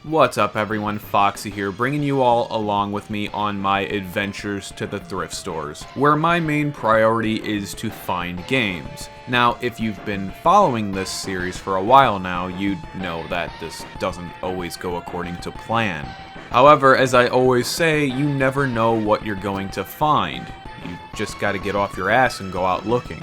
What's up everyone, Foxxy here, bringing you all along with me on my adventures to the thrift stores, where my main priority is to find games. Now, if you've been following this series for a while now, you'd know that this doesn't always go according to plan. However, as I always say, you never know what you're going to find. You just gotta get off your ass and go out looking.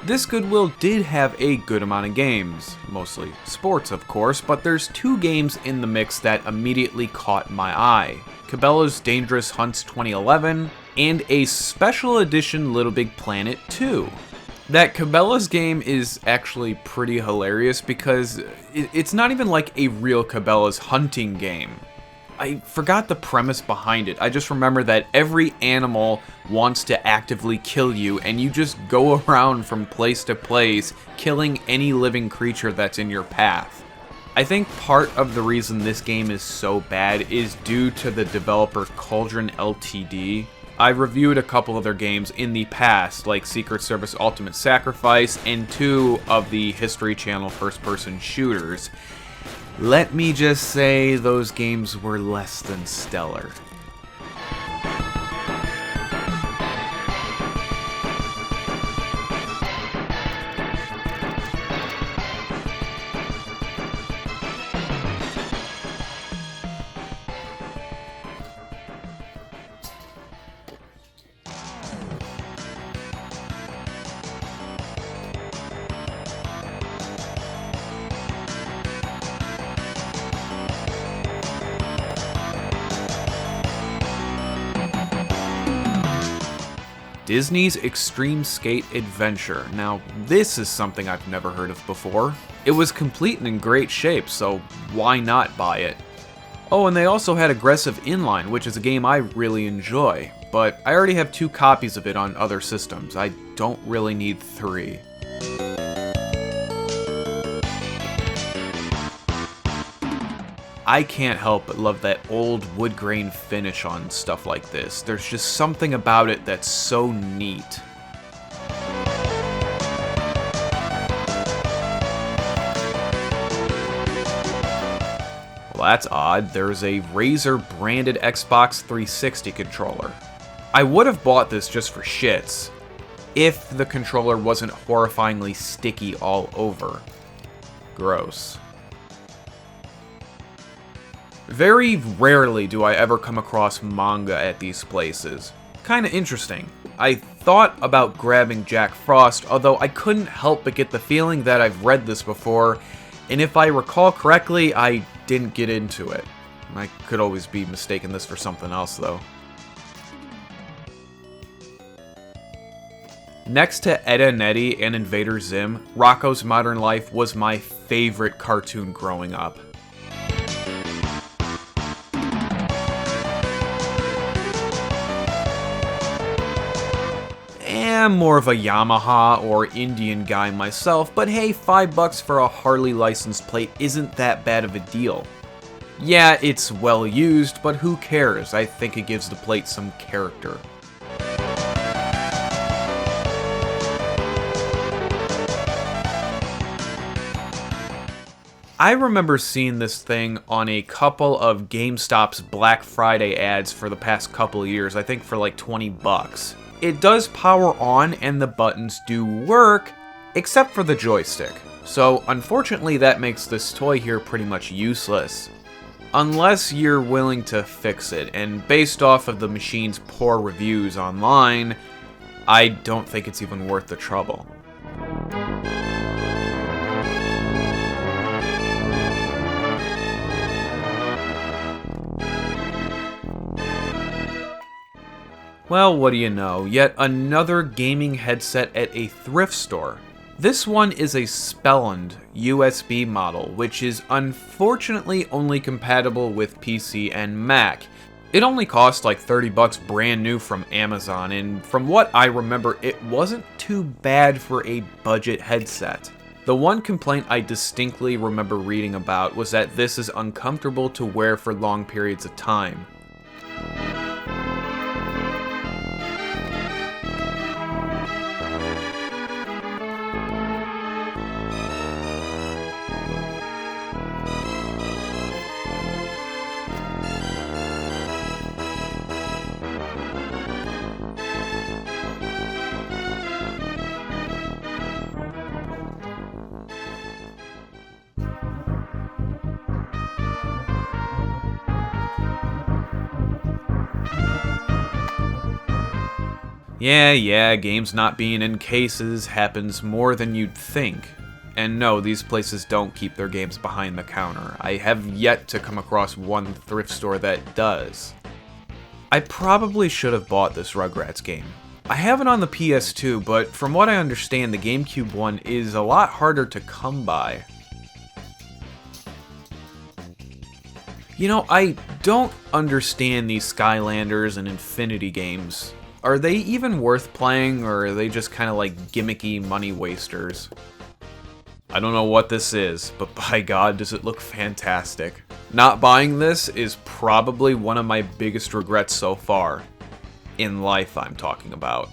This Goodwill did have a good amount of games, mostly sports of course, but there's two games in the mix that immediately caught my eye. Cabela's Dangerous Hunts 2011, and a special edition Little Big Planet 2. That Cabela's game is actually pretty hilarious because it's not even like a real Cabela's hunting game. I forgot the premise behind it. I just remember that every animal wants to actively kill you, and you just go around from place to place, killing any living creature that's in your path. I think part of the reason this game is so bad is due to the developer Cauldron Ltd. I've reviewed a couple of their games in the past, like Secret Service Ultimate Sacrifice and two of the History Channel first-person shooters. Let me just say those games were less than stellar. Disney's Extreme Skate Adventure. Now, this is something I've never heard of before. It was complete and in great shape, so why not buy it? Oh, and they also had Aggressive Inline, which is a game I really enjoy, but I already have 2 copies of it on other systems. I don't really need 3. I can't help but love that old wood grain finish on stuff like this. There's just something about it that's so neat. Well, that's odd. There's a Razer branded Xbox 360 controller. I would have bought this just for shits, if the controller wasn't horrifyingly sticky all over. Gross. Very rarely do I ever come across manga at these places. Kinda interesting. I thought about grabbing Jack Frost, although I couldn't help but get the feeling that I've read this before, and if I recall correctly, I didn't get into it. I could always be mistaking this for something else, though. Next to Ed, Edd n Eddy and Invader Zim, Rocko's Modern Life was my favorite cartoon growing up. I'm more of a Yamaha or Indian guy myself, but hey, $5 for a Harley license plate isn't that bad of a deal. Yeah, it's well used, but who cares? I think it gives the plate some character. I remember seeing this thing on a couple of GameStop's Black Friday ads for the past couple of years, I think for like $20. It does power on and the buttons do work, except for the joystick. So unfortunately that makes this toy here pretty much useless. Unless you're willing to fix it, and based off of the machine's poor reviews online, I don't think it's even worth the trouble. Well, what do you know, yet another gaming headset at a thrift store. This one is a Spelund USB model, which is unfortunately only compatible with PC and Mac. It only cost like $30 brand new from Amazon, and from what I remember, it wasn't too bad for a budget headset. The one complaint I distinctly remember reading about was that this is uncomfortable to wear for long periods of time. Yeah, games not being in cases happens more than you'd think. And no, these places don't keep their games behind the counter. I have yet to come across one thrift store that does. I probably should have bought this Rugrats game. I have it on the PS2, but from what I understand, the GameCube one is a lot harder to come by. You know, I don't understand these Skylanders and Infinity games. Are they even worth playing, or are they just kind of like gimmicky money wasters? I don't know what this is, but by God, does it look fantastic. Not buying this is probably one of my biggest regrets so far. In life, I'm talking about.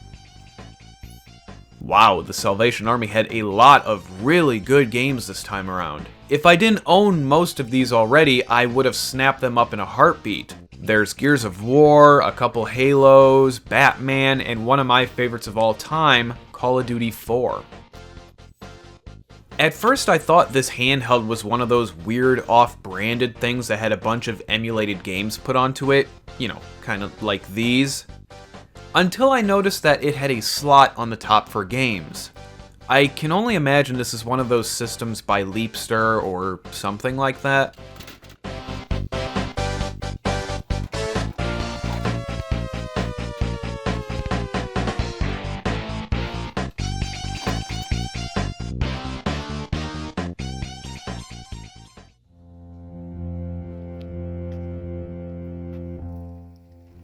Wow, the Salvation Army had a lot of really good games this time around. If I didn't own most of these already, I would have snapped them up in a heartbeat. There's Gears of War, a couple Halos, Batman, and one of my favorites of all time, Call of Duty 4. At first I thought this handheld was one of those weird off-branded things that had a bunch of emulated games put onto it, you know, kind of like these, until I noticed that it had a slot on the top for games. I can only imagine this is one of those systems by Leapster or something like that.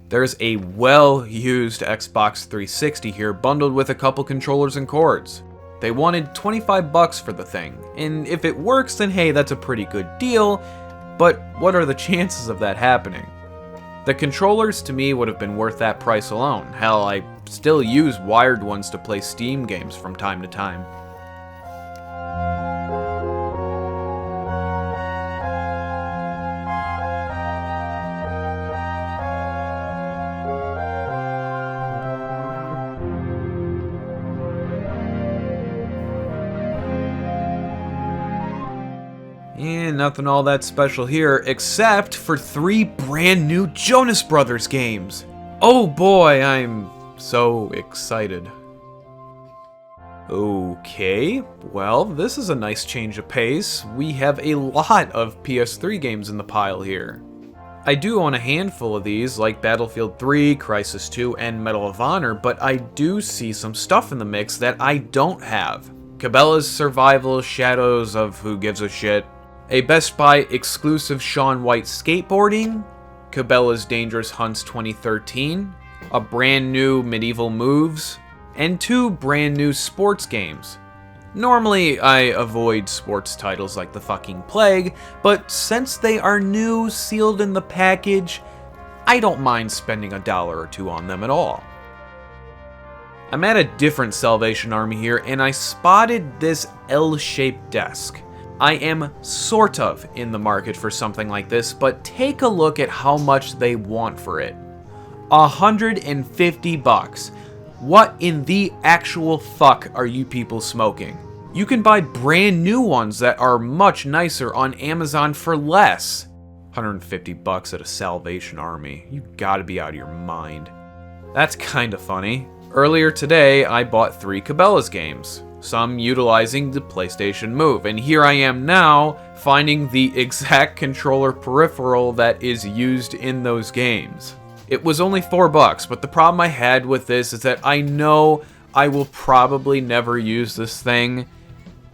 There's a well-used Xbox 360 here, bundled with a couple controllers and cords. They wanted $25 for the thing, and if it works, then hey, that's a pretty good deal, but what are the chances of that happening? The controllers, to me, would have been worth that price alone. Hell, I still use wired ones to play Steam games from time to time. And nothing all that special here, except for 3 brand new Jonas Brothers games. Oh boy, I'm so excited. Okay, well, this is a nice change of pace. We have a lot of PS3 games in the pile here. I do own a handful of these, like Battlefield 3, Crysis 2, and Medal of Honor, but I do see some stuff in the mix that I don't have. Cabela's Survival Shadows of Who Gives a Shit, a Best Buy exclusive Shaun White skateboarding, Cabela's Dangerous Hunts 2013, a brand new Medieval Moves, and 2 brand new sports games. Normally, I avoid sports titles like the fucking plague, but since they are new, sealed in the package, I don't mind spending $1 or 2 on them at all. I'm at a different Salvation Army here, and I spotted this L-shaped desk. I am sort of in the market for something like this, but take a look at how much they want for it. $150. What in the actual fuck are you people smoking? You can buy brand new ones that are much nicer on Amazon for less. $150 at a Salvation Army. You gotta be out of your mind. That's kinda funny. Earlier today, I bought 3 Cabela's games, some utilizing the PlayStation Move, and here I am now finding the exact controller peripheral that is used in those games. It was only $4, but the problem I had with this is that I know I will probably never use this thing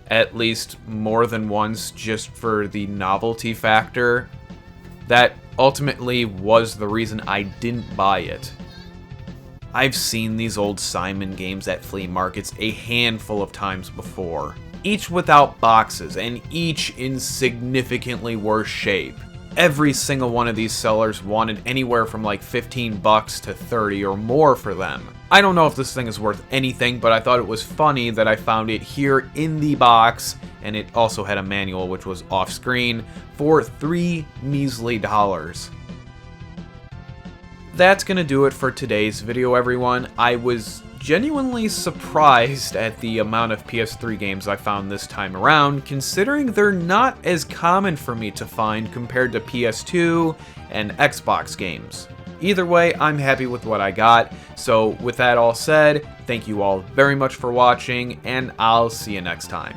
at least more than once just for the novelty factor. That ultimately was the reason I didn't buy it. I've seen these old Simon games at flea markets a handful of times before. each without boxes, and each in significantly worse shape. Every single one of these sellers wanted anywhere from like 15 bucks to 30 or more for them. I don't know if this thing is worth anything, but I thought it was funny that I found it here in the box, and it also had a manual which was off screen, for $3 measly. That's gonna do it for today's video, everyone. I was genuinely surprised at the amount of PS3 games I found this time around, considering they're not as common for me to find compared to PS2 and Xbox games. Either way, I'm happy with what I got, so with that all said, thank you all very much for watching, and I'll see you next time.